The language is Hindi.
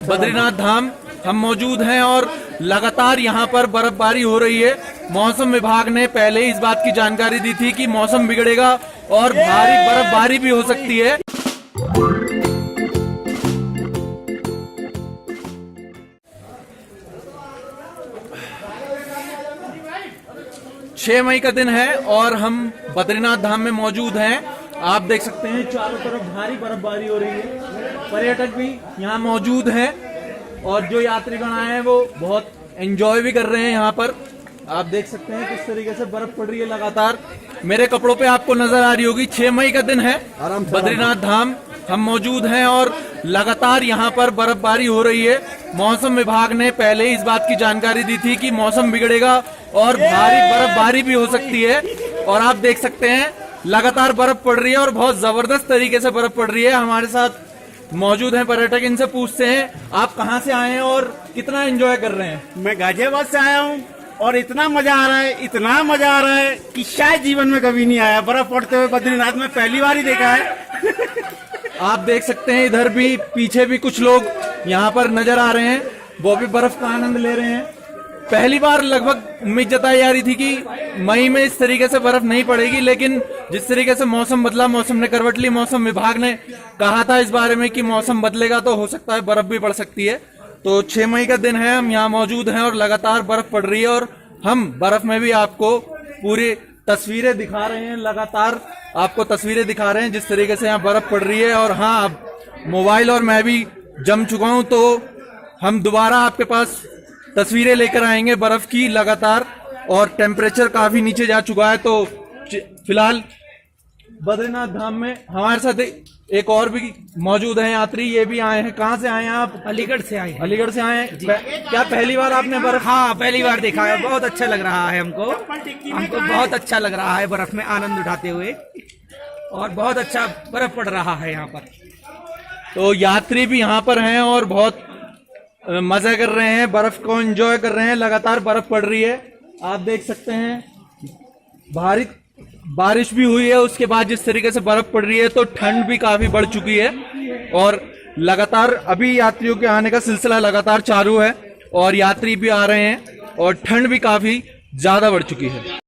बद्रीनाथ धाम हम मौजूद हैं और लगातार यहाँ पर बर्फबारी हो रही है। मौसम विभाग ने पहले ही इस बात की जानकारी दी थी कि मौसम बिगड़ेगा और भारी बर्फबारी भी हो सकती है। छह मई का दिन है और हम बद्रीनाथ धाम में मौजूद हैं। आप देख सकते हैं चारों तरफ भारी बर्फबारी हो रही है। पर्यटक भी यहाँ मौजूद हैं और जो यात्रीगण आए हैं वो बहुत एंजॉय भी कर रहे हैं। यहाँ पर आप देख सकते हैं किस तरीके से बर्फ पड़ रही है लगातार। मेरे कपड़ों पे आपको नजर आ रही होगी। 6 मई का दिन है, बद्रीनाथ धाम हम मौजूद हैं और लगातार यहाँ पर बर्फबारी हो रही है। मौसम विभाग ने पहले ही इस बात की जानकारी दी थी कि मौसम बिगड़ेगा और भारी बर्फबारी भी हो सकती है। और आप देख सकते हैं लगातार बर्फ पड़ रही है और बहुत जबरदस्त तरीके से बर्फ पड़ रही है। हमारे साथ मौजूद हैं पर्यटक, इनसे पूछते हैं आप कहाँ से आए हैं और कितना एंजॉय कर रहे हैं। मैं गाजियाबाद से आया हूँ और इतना मजा आ रहा है, इतना मजा आ रहा है कि शायद जीवन में कभी नहीं आया। बर्फ पड़ते हुए बद्रीनाथ में पहली बार ही देखा है। आप देख सकते हैं इधर भी पीछे भी कुछ लोग यहाँ पर नजर आ रहे हैं, वो भी बर्फ का आनंद ले रहे हैं। पहली बार लगभग उम्मीद जताई जा रही थी कि मई में इस तरीके से बर्फ नहीं पड़ेगी, लेकिन जिस तरीके से मौसम बदला, मौसम ने करवट ली। मौसम विभाग ने कहा था इस बारे में कि मौसम बदलेगा तो हो सकता है बर्फ भी पड़ सकती है। तो 6 मई का दिन है, हम यहाँ मौजूद हैं और लगातार बर्फ पड़ रही है और हम बर्फ में भी आपको पूरी तस्वीरें दिखा रहे हैं। लगातार आपको तस्वीरें दिखा रहे हैं जिस तरीके से यहाँ बर्फ पड़ रही है। और हाँ, अब मोबाइल और मैं भी जम चुका हूँ तो हम दोबारा आपके पास तस्वीरें लेकर आएंगे बर्फ की लगातार। और टेम्परेचर काफी नीचे जा चुका है। तो फिलहाल बद्रीनाथ धाम में हमारे साथ एक और भी मौजूद है यात्री, ये भी आए हैं। कहाँ से आए हैं आप? अलीगढ़ से आए हैं। अलीगढ़ से आए हैं। क्या पहली बार आपने बर्फ? हाँ, पहली बार देखा है। बहुत अच्छा लग रहा है हमको बहुत अच्छा लग रहा है बर्फ में आनंद उठाते हुए, और बहुत अच्छा बर्फ पड़ रहा है यहाँ पर। तो यात्री भी यहाँ पर हैं और बहुत मजा कर रहे हैं, बर्फ को एंजॉय कर रहे हैं। लगातार बर्फ पड़ रही है, आप देख सकते हैं। भारी बारिश भी हुई है, उसके बाद जिस तरीके से बर्फ पड़ रही है तो ठंड भी काफी बढ़ चुकी है। और लगातार अभी यात्रियों के आने का सिलसिला लगातार चालू है और यात्री भी आ रहे हैं और ठंड भी काफी ज्यादा बढ़ चुकी है।